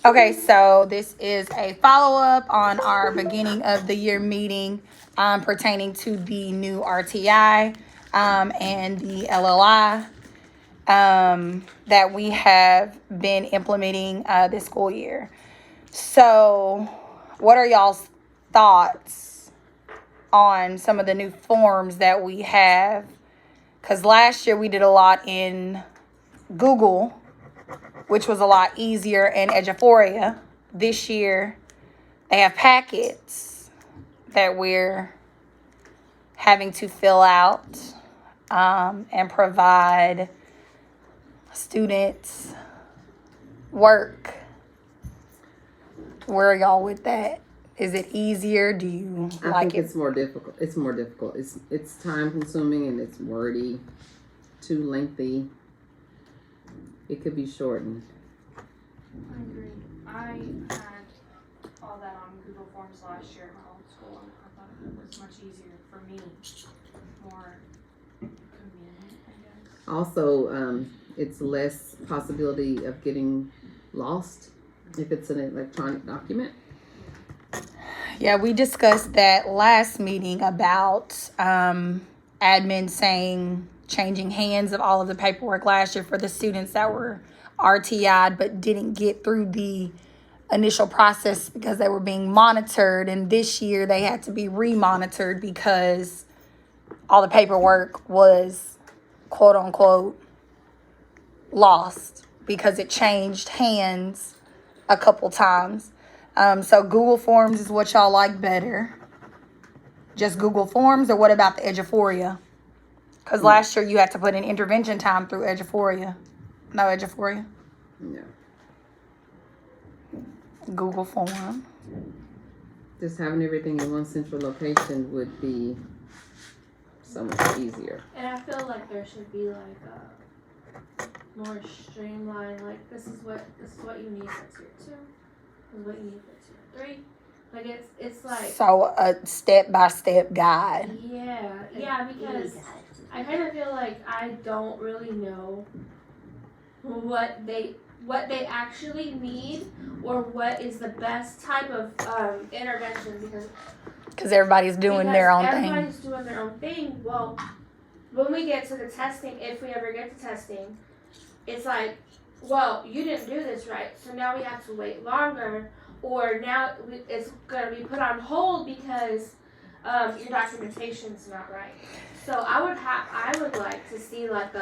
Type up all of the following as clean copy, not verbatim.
Okay, so this is a follow-up on our beginning of the year meeting pertaining to the new RTI and the LLI that we have been implementing this school year. So what are y'all's thoughts on some of the new forms that we have? Because last year we did a lot in Google, which was a lot easier, and Eduphoria. This year, they have packets that we're having to fill out and provide students work. Where are y'all with that? Is it easier? Do you I think it's more difficult. It's more difficult. It's time consuming and it's wordy, too lengthy. It could be shortened. I agree. I had all that on Google Forms last year in my old school, and I thought it was much easier for me, more convenient, I guess. Also, it's less possibility of getting lost if it's an electronic document. Yeah, we discussed that last meeting about admin saying changing hands of all of the paperwork last year for the students that were RTI'd but didn't get through the initial process because they were being monitored. And this year they had to be re-monitored because all the paperwork was quote unquote lost because it changed hands a couple times. So Google Forms is what y'all like better. Just Google Forms, or what about the Eduphoria? Because last year you had to put in intervention time through Eduphoria. No Eduphoria? No. Google Form. Just having everything in one central location would be so much easier. And I feel like there should be like a more streamlined, like this is what you need for tier 2. This is what you need for tier 3. Like it's like So a step-by-step guide. Yeah, because I kind of feel like I don't really know what they actually need or what is the best type of intervention Because everybody's doing their own thing. Everybody's doing their own thing. Well, when we get to the testing, if we ever get to testing, it's like, well, you didn't do this right, so now we have to wait longer, or now it's going to be put on hold because your documentation's not right. So I would like to see like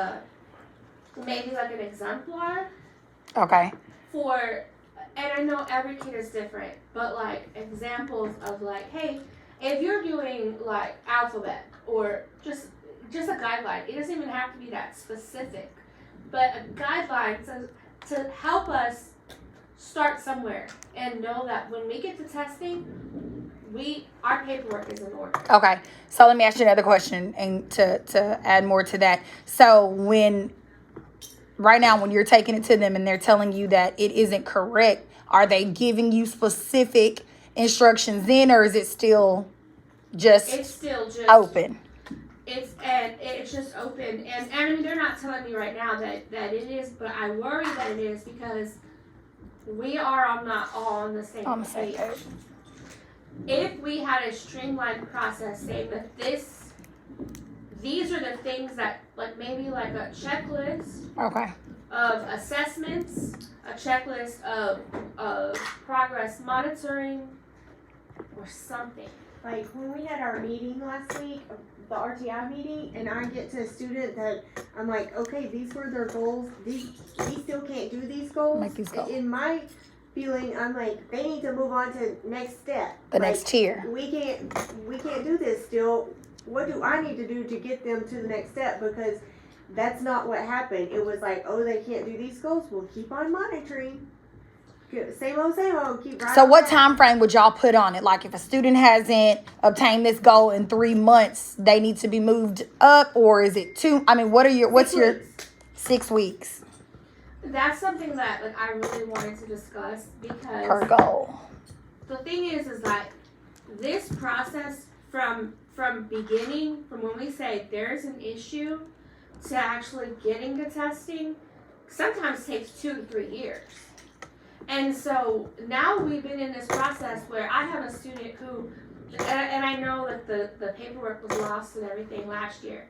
maybe like an exemplar. Okay. And I know every kid is different, but like examples of like, hey, if you're doing like alphabet or just a guideline, it doesn't even have to be that specific, but a guideline to help us start somewhere and know that when we get to testing, our paperwork is in order. Okay. So let me ask you another question, and to add more to that. So right now when you're taking it to them and they're telling you that it isn't correct, are they giving you specific instructions then, or is it still just open? It's just open, and I mean they're not telling me right now that it is, but I worry that it is because we are not all on the same page. If we had a streamlined process saying that these are the things that, like maybe like a checklist of assessments, a checklist of progress monitoring, or something. Like when we had our meeting last week, the RTI meeting, and I get to a student that I'm like, okay, these were their goals. We still can't do these goals. Make these goals. In my feeling, I'm like, they need to move on to next step. Next tier. We can't do this still. What do I need to do to get them to the next step? Because that's not what happened. It was like, oh, they can't do these goals. We'll keep on monitoring. Same old, keep right. So what time frame would y'all put on it? Like if a student hasn't obtained this goal in 3 months, they need to be moved up, or is it 2? I mean, what's your 6 weeks? That's something that like I really wanted to discuss because per goal. The thing is that this process from beginning, from when we say there's an issue to actually getting to testing, sometimes takes 2 to 3 years. And so now we've been in this process where I have a student who, and I know that the paperwork was lost and everything last year,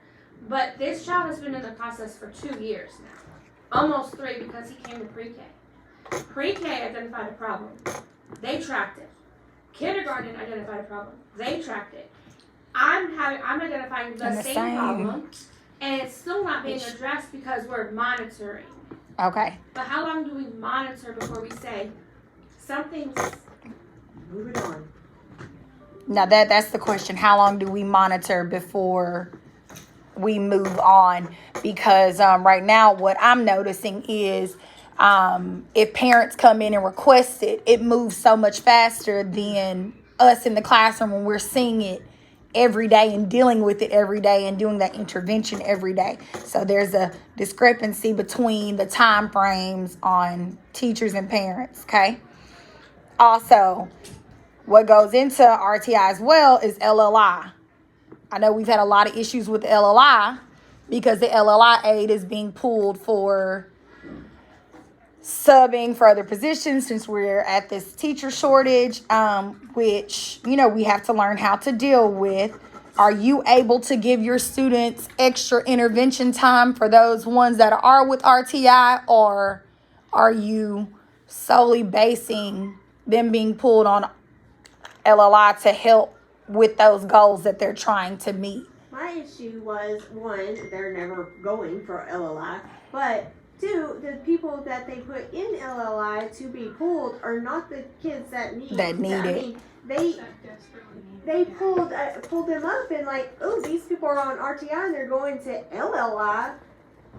but this child has been in the process for 2 years now, almost 3, because he came to pre-K. Pre-K identified a problem. They tracked it. Kindergarten identified a problem. They tracked it. I'm identifying the same problem, and it's still not being addressed because we're monitoring. Okay. But how long do we monitor before we say something's Move it on. Now that's the question. How long do we monitor before we move on? Because right now what I'm noticing is if parents come in and request it, it moves so much faster than us in the classroom when we're seeing it every day and dealing with it every day and doing that intervention every day. So there's a discrepancy between the time frames on teachers and parents, okay? Also, what goes into RTI as well is LLI. I know we've had a lot of issues with the LLI because the LLI aid is being pulled for subbing for other positions since we're at this teacher shortage, which, we have to learn how to deal with. Are you able to give your students extra intervention time for those ones that are with RTI, or are you solely basing them being pulled on LLI to help with those goals that they're trying to meet? My issue was, one, they're never going for LLI, but 2, the people that they put in LLI to be pulled are not the kids that need it. I mean, they pulled them up and like, oh, these people are on RTI and they're going to LLI.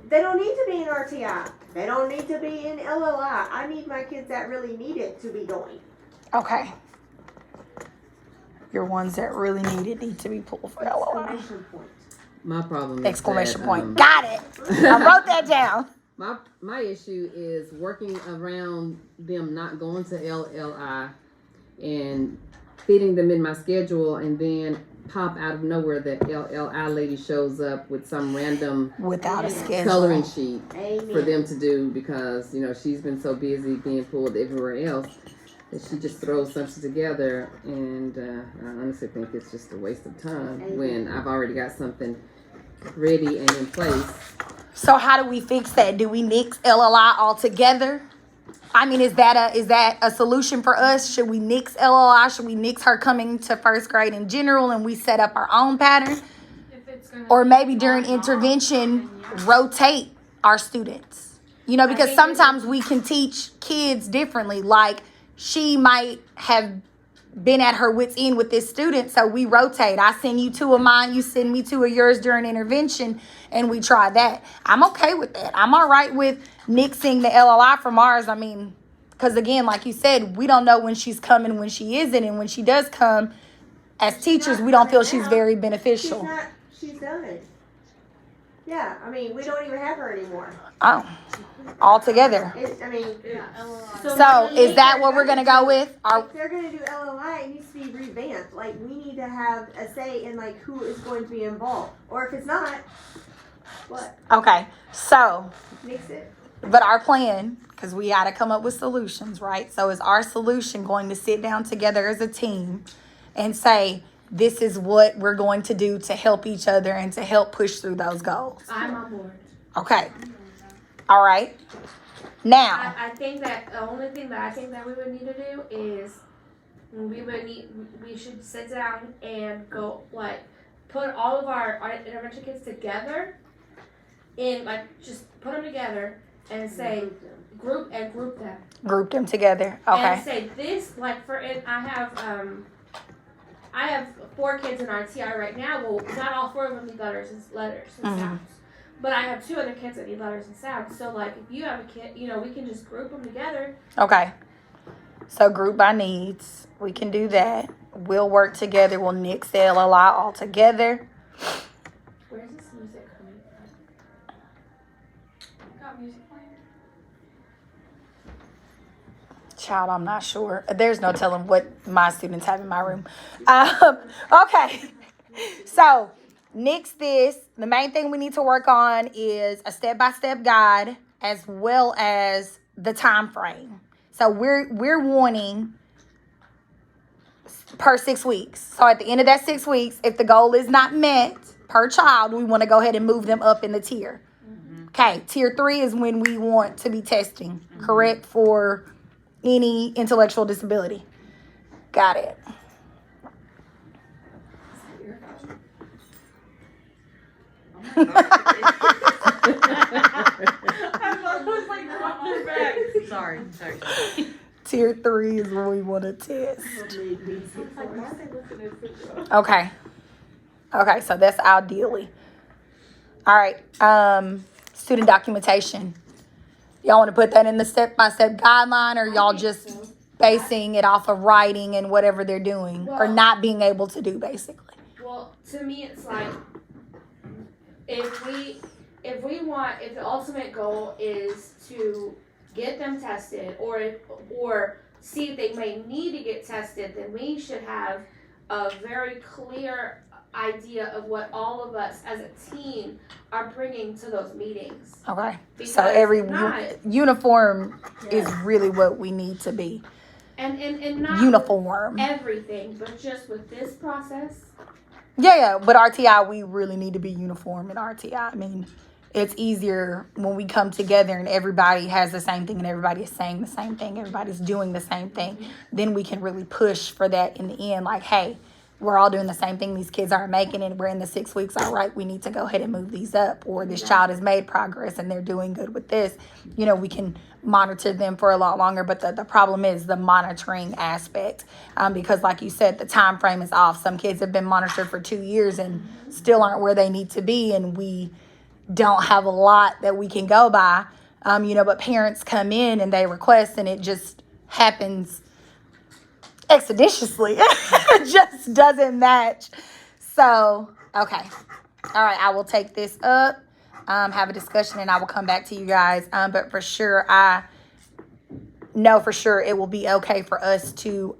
They don't need to be in RTI. They don't need to be in LLI. I need my kids that really need it to be going. Okay. Your ones that really need to be pulled for LLI. Exclamation point. My problem is Exclamation that, point. Got it. I wrote that down. My issue is working around them not going to LLI and fitting them in my schedule, and then pop out of nowhere the LLI lady shows up with some random Without a schedule. coloring sheet Amen. for them to do because she's been so busy being pulled everywhere else that she just throws something together, and I honestly think it's just a waste of time when I've already got something ready and in place. So how do we fix that? Do we nix LLI altogether? I mean, is that a solution for us? Should we nix LLI? Should we nix her coming to first grade in general and we set up our own pattern? Or maybe during intervention, rotate our students. Because sometimes we can teach kids differently. Like, she might have been at her wit's end with this student, so we rotate. I send you 2 of mine, you send me 2 of yours during intervention, and we try that. I'm okay with that. I'm all right with nixing the LLI from ours. I mean, because again, like you said, we don't know when she's coming, when she isn't, and when she does come, as teachers, we don't feel she's very beneficial. She's done it. Yeah, I mean, we don't even have her anymore. Oh, altogether. So is that what we're going to go with? If they're going to do LLI, it needs to be revamped. Like, we need to have a say in, like, who is going to be involved. Or if it's not, what? Okay, so. Mix it. But our plan, because we got to come up with solutions, right? So is our solution going to sit down together as a team and say, this is what we're going to do to help each other and to help push through those goals? I'm on board. Okay. All right. Now. I think that the only thing that I think that we would need to do is we should sit down and go, like, put all of our intervention kids together in, like, just put them together and say group them. Group them together. Okay. And say this, like, I have 4 kids in RTI right now. Well, not all 4 of them need letters and sounds. But I have 2 other kids that need letters and sounds. So, like, if you have a kid, we can just group them together. Okay. So, group by needs. We can do that. We'll work together. We'll nix the LLI all together. Where's this music coming from? Got music playing? Child, I'm not sure. There's no telling what my students have in my room. Okay. So, nix this. The main thing we need to work on is a step-by-step guide as well as the time frame. So we're wanting per 6 weeks. So at the end of that 6 weeks, if the goal is not met per child, we want to go ahead and move them up in the tier. Okay, tier 3 is when we want to be testing, correct, for any intellectual disability. Got it. Sorry. Tier 3 is when we want to test. Okay. Okay, so that's ideally. All right. Student documentation. Y'all want to put that in the step-by-step guideline, or y'all just basing it off of writing and whatever they're doing, or not being able to do, basically? Well, to me, it's like, if the ultimate goal is to get them tested, or see if they may need to get tested, then we should have a very clear idea of what all of us as a team are bringing to those meetings. Okay. Because So every not- uniform is really what we need to be. And not Uniform. everything, but just with this process. Yeah, but RTI, we really need to be uniform in RTI. I mean, it's easier when we come together and everybody has the same thing and everybody is saying the same thing, everybody's doing the same thing. Then we can really push for that in the end. Like, hey, we're all doing the same thing. These kids aren't making it. We're in the 6 weeks. All right, we need to go ahead and move these up. Or this child has made progress and they're doing good with this. You know, we can monitor them for a lot longer. But the problem is the monitoring aspect. Because like you said, the time frame is off. Some kids have been monitored for 2 years and still aren't where they need to be. And we don't have a lot that we can go by. But parents come in and they request, and it just happens expeditiously. It just doesn't match. So, okay. All right, I will take this up, have a discussion, and I will come back to you guys. But for sure, I know for sure it will be okay for us to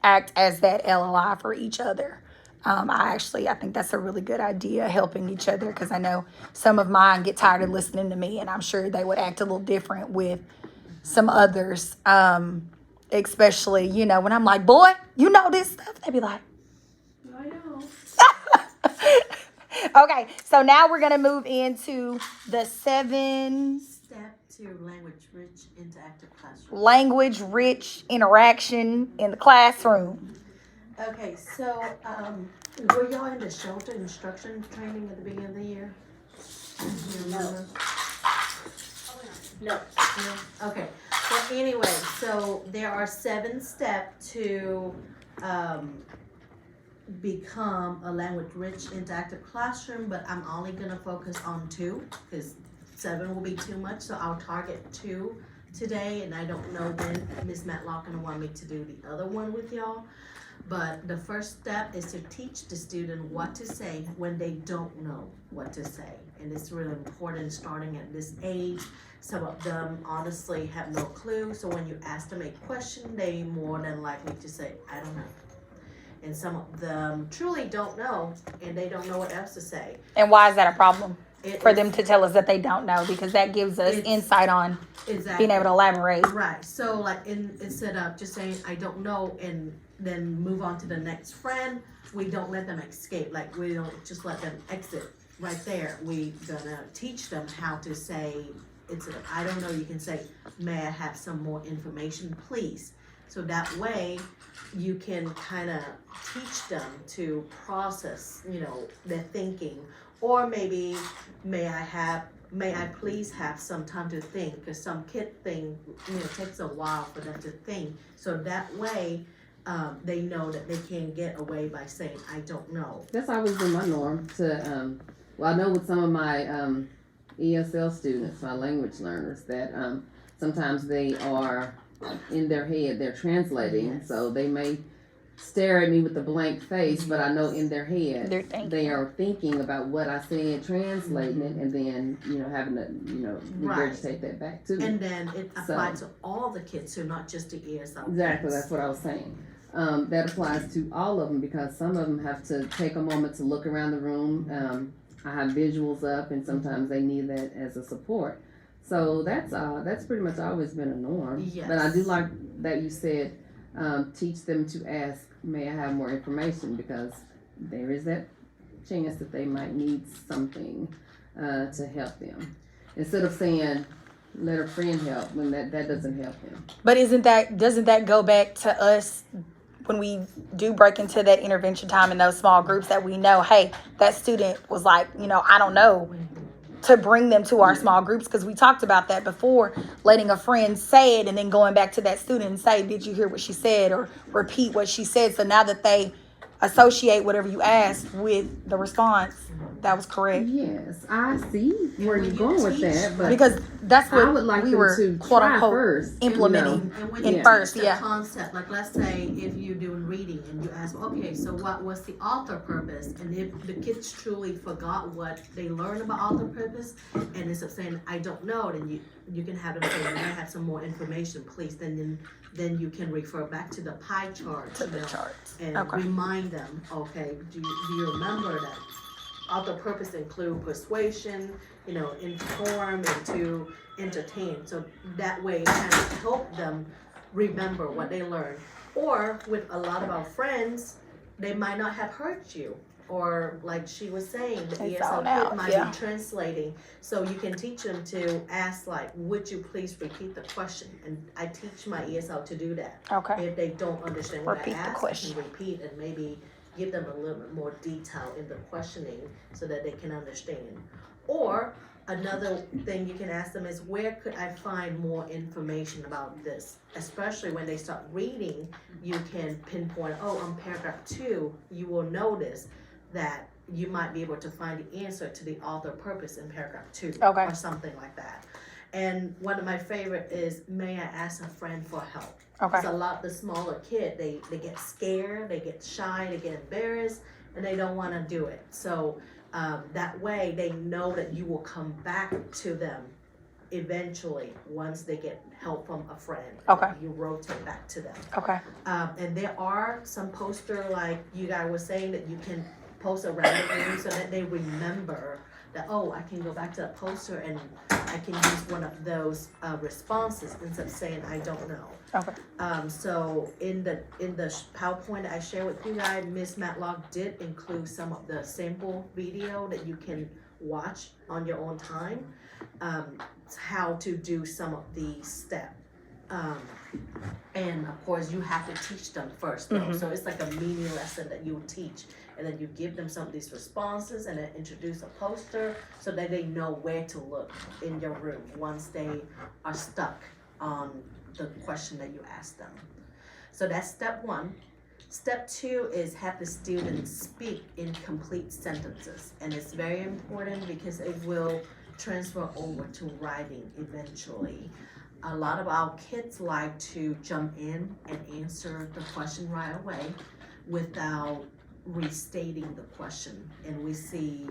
act as that LLI for each other. I think that's a really good idea, helping each other, because I know some of mine get tired of listening to me, and I'm sure they would act a little different with some others. Especially, when I'm like, boy, you know this stuff. They be like, I know. Okay, so now we're going to move into the 7 Step to language-rich interactive classroom. language-rich interaction in the classroom. Okay, so were y'all in the shelter instruction training at the beginning of the year? No. Okay. Well, anyway, so there are 7 steps to become a language-rich interactive classroom, but I'm only gonna focus on 2 because 7 will be too much. So I'll target 2 today, and I don't know when Ms. Matlock gonna want me to do the other one with y'all. But the first step is to teach the student what to say when they don't know what to say. And it's really important starting at this age. Some of them honestly have no clue. So when you ask them a question, they more than likely to say, I don't know. And some of them truly don't know, and they don't know what else to say. And why is that a problem? For them It's- to tell us that they don't know, because that gives us It's- insight on Exactly. being able to elaborate. Right. So like instead of just saying I don't know and then move on to the next friend, we don't let them escape. Like we don't just let them exit right there. We gonna teach them how to say it's I don't know. You can say, may I have some more information, please? So that way you can kind of teach them to process, their thinking. Or maybe, may I please have some time to think? Because some kid thing, takes a while for them to think. So that way, they know that they can't get away by saying, I don't know. That's always been my norm to, I know with some of my ESL students, my language learners, that sometimes they are in their head, they're translating, Yes. so they may stare at me with a blank face, but I know in their head They're thinking. they are thinking about what I said, translating it, and then having to Right. regurgitate that back to me. And then it applies to all the kids, so not just the ESL Exactly, kids. that's what I was saying. That applies to all of them, because some of them have to take a moment to look around the room. I have visuals up, and sometimes they need that as a support. So that's pretty much always been a norm. Yes. But I do like that you said, teach them to ask, may I have more information, because there is that chance that they might need something to help them. Instead of saying, let a friend help, when that doesn't help them. But doesn't that go back to us when we do break into that intervention time in those small groups, that we know, hey, that student was like, I don't know, to bring them to our small groups, because we talked about that before, letting a friend say it and then going back to that student and say, did you hear what she said, or repeat what she said. So now that they associate whatever you asked with the response, that was correct. Yes, I see where when you're you going with teach that, but Because that's I would what like we them were to quote try unquote first, implementing. And when in you first, teach the yeah. concept, like let's say if you're doing reading and you ask, okay, so what was the author purpose? And if the kids truly forgot what they learned about author purpose, and instead of saying, I don't know, then you can have them say, may I have some more information, please? Then you can refer back to the pie chart. To the charts. And Okay. remind them, okay, do you remember that author purpose include persuasion, inform, and to entertain. So that way it kind of help them remember what they learned. Or with a lot of our friends, they might not have heard you. Or like she was saying, the They ESL zone kid out, might yeah. be translating. So you can teach them to ask like, would you please repeat the question? And I teach my ESL to do that. Okay. If they don't understand what Repeat the I ask, I question. can repeat and maybe give them a little bit more detail in the questioning so that they can understand. Or another thing you can ask them is, where could I find more information about this? Especially when they start reading, you can pinpoint, on paragraph 2, you will notice that you might be able to find the answer to the author purpose in paragraph 2 Okay. or something like that. And one of my favorite is, may I ask a friend for help? Okay. Because a lot of the smaller kid, they get scared, they get shy, they get embarrassed, and they don't want to do it. So that way they know that you will come back to them eventually once they get help from a friend. Okay. You rotate back to them. Okay. And there are some poster, like you guys were saying, that you can post around the room so that they remember that, I can go back to that poster and I can use one of those responses instead of saying I don't know. Okay. So in the PowerPoint that I shared with you guys, Ms. Matlock did include some of the sample video that you can watch on your own time, how to do some of the steps. And of course you have to teach them first though. So it's like a mini lesson that you teach, and then you give them some of these responses and then introduce a poster so that they know where to look in your room once they are stuck on the question that you ask them. So that's step 1. Step 2 is have the students speak in complete sentences, and it's very important because it will transfer over to writing eventually. A lot of our kids like to jump in and answer the question right away without restating the question, and we see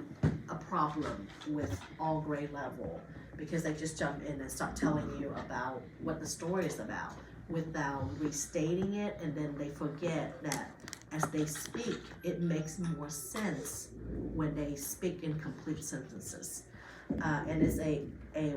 a problem with all grade level because they just jump in and start telling you about what the story is about without restating it, and then they forget that as they speak, it makes more sense when they speak in complete sentences. And it's a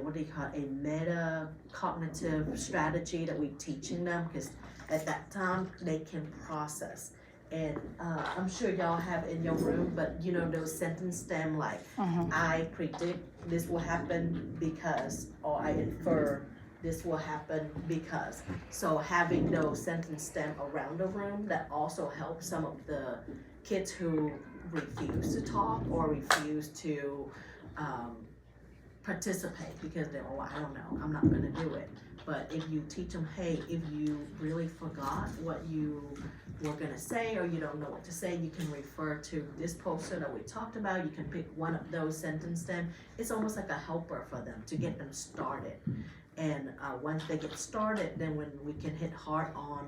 what do you call it, a meta cognitive strategy that we're teaching them, because at that time they can process. And I'm sure y'all have in your room, but those sentence stem like, I predict this will happen because, or I infer this will happen because. So having those sentence stem around the room, that also helps some of the kids who refuse to talk or refuse to participate because they're, I don't know, I'm not gonna do it. But if you teach them, hey, if you really forgot what you were gonna say or you don't know what to say, you can refer to this poster that we talked about. You can pick one of those sentence stems. It's almost like a helper for them to get them started. And once they get started, then when we can hit hard on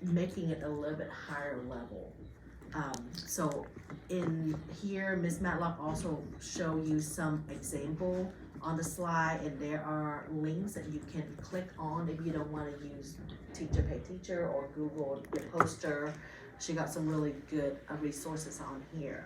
making it a little bit higher level. So in here, Ms. Matlock also show you some example on the slide, and there are links that you can click on if you don't want to use Teacher Pay Teacher or Google your poster. She got some really good resources on here.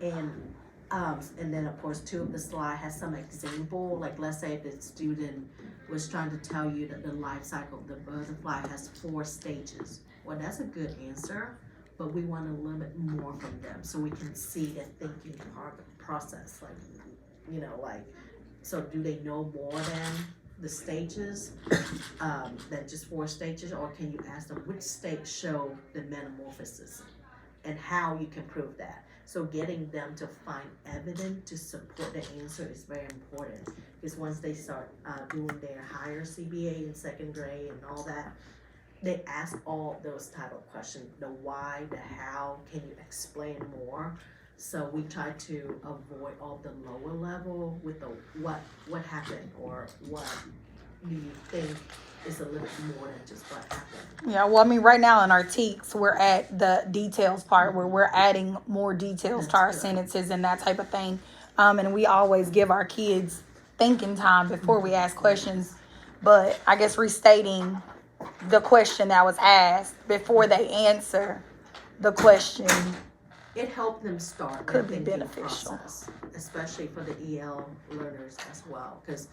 And And then of course, 2 of the slide has some example, like let's say if the student was trying to tell you that the life cycle of the butterfly has 4 stages. Well, that's a good answer, but we want a little bit more from them so we can see their thinking process. Like, you know, like, so do they know more than the stages, than just 4 stages, or can you ask them which stage show the metamorphosis and how you can prove that? So getting them to find evidence to support the answer is very important, because once they start doing their higher CBA in 2nd grade and all that, they ask all those type of questions, the why, the how, can you explain more? So we try to avoid all the lower level with the what happened, or what do you think is a little bit more than just what happened. Yeah, well, I mean, right now in our TEKS, we're at the details part where we're adding more details to our sentences and that type of thing. And we always give our kids thinking time before we ask questions. But I guess restating the question that was asked before they answer the question. It helped them start Could their be thinking beneficial. process, especially for the EL learners as well, because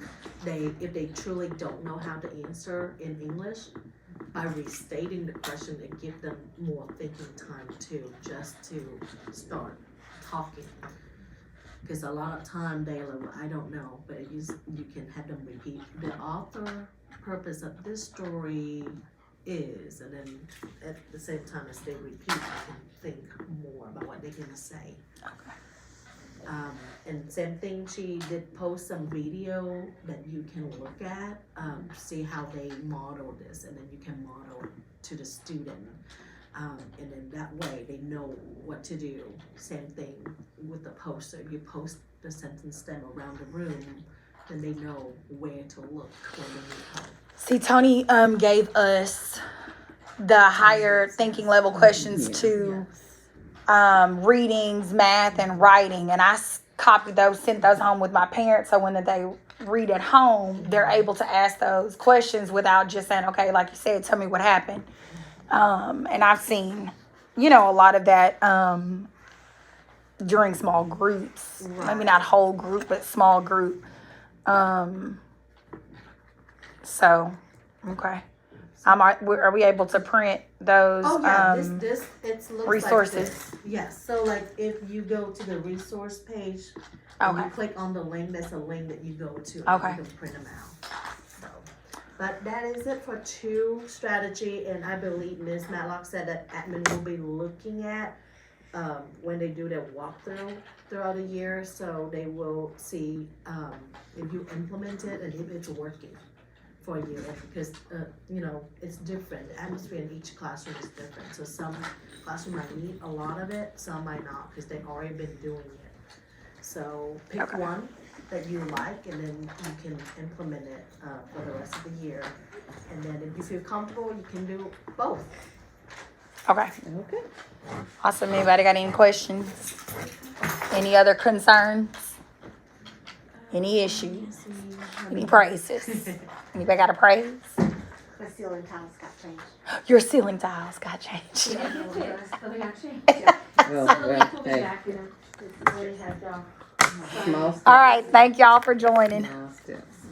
if they truly don't know how to answer in English, by restating the question, it gives them more thinking time too, just to start talking. Because a lot of time they're like, well, I don't know, but you can have them repeat the author purpose of this story is, and then at the same time as they repeat, they can think more about what they're gonna say. Okay. And same thing, she did post some video that you can look at, see how they model this, and then you can model to the student. And then that way they know what to do. Same thing with the poster. You post the sentence stem around the room, then they know where to look when they need help. See, Tony gave us the higher thinking level questions to readings, math, and writing. And I copied those, sent those home with my parents. So when they read at home, they're able to ask those questions without just saying, okay, like you said, tell me what happened. And I've seen, you know, a lot of that during small groups. Right. Maybe not whole group, but small group. So, okay. Are we able to print those Oh yeah, this it looks resources? like this. Yes, so like if you go to the resource page, and you Okay. click on the link, that's a link that you go to, and Okay. you can print them out. So, but that is it for 2 strategy, and I believe Ms. Matlock said that admin will be looking at when they do their walkthrough throughout the year, so they will see if you implement it and if it's working for you, because you know, it's different. The atmosphere in each classroom is different, so some classroom might need a lot of it, some might not, because they've already been doing it. So pick Okay. one that you like, and then you can implement it for the rest of the year. And then if you feel comfortable, you can do both. Okay. Okay. Awesome. Anybody got any questions? Any other concerns? Any issues? Any praises? Anybody got a praise? The ceiling tiles got changed. Your ceiling tiles got changed. So we got you. Well, So the link will be hey, back in. It's already had y'all. small steps. All right. Thank y'all for joining. Small steps.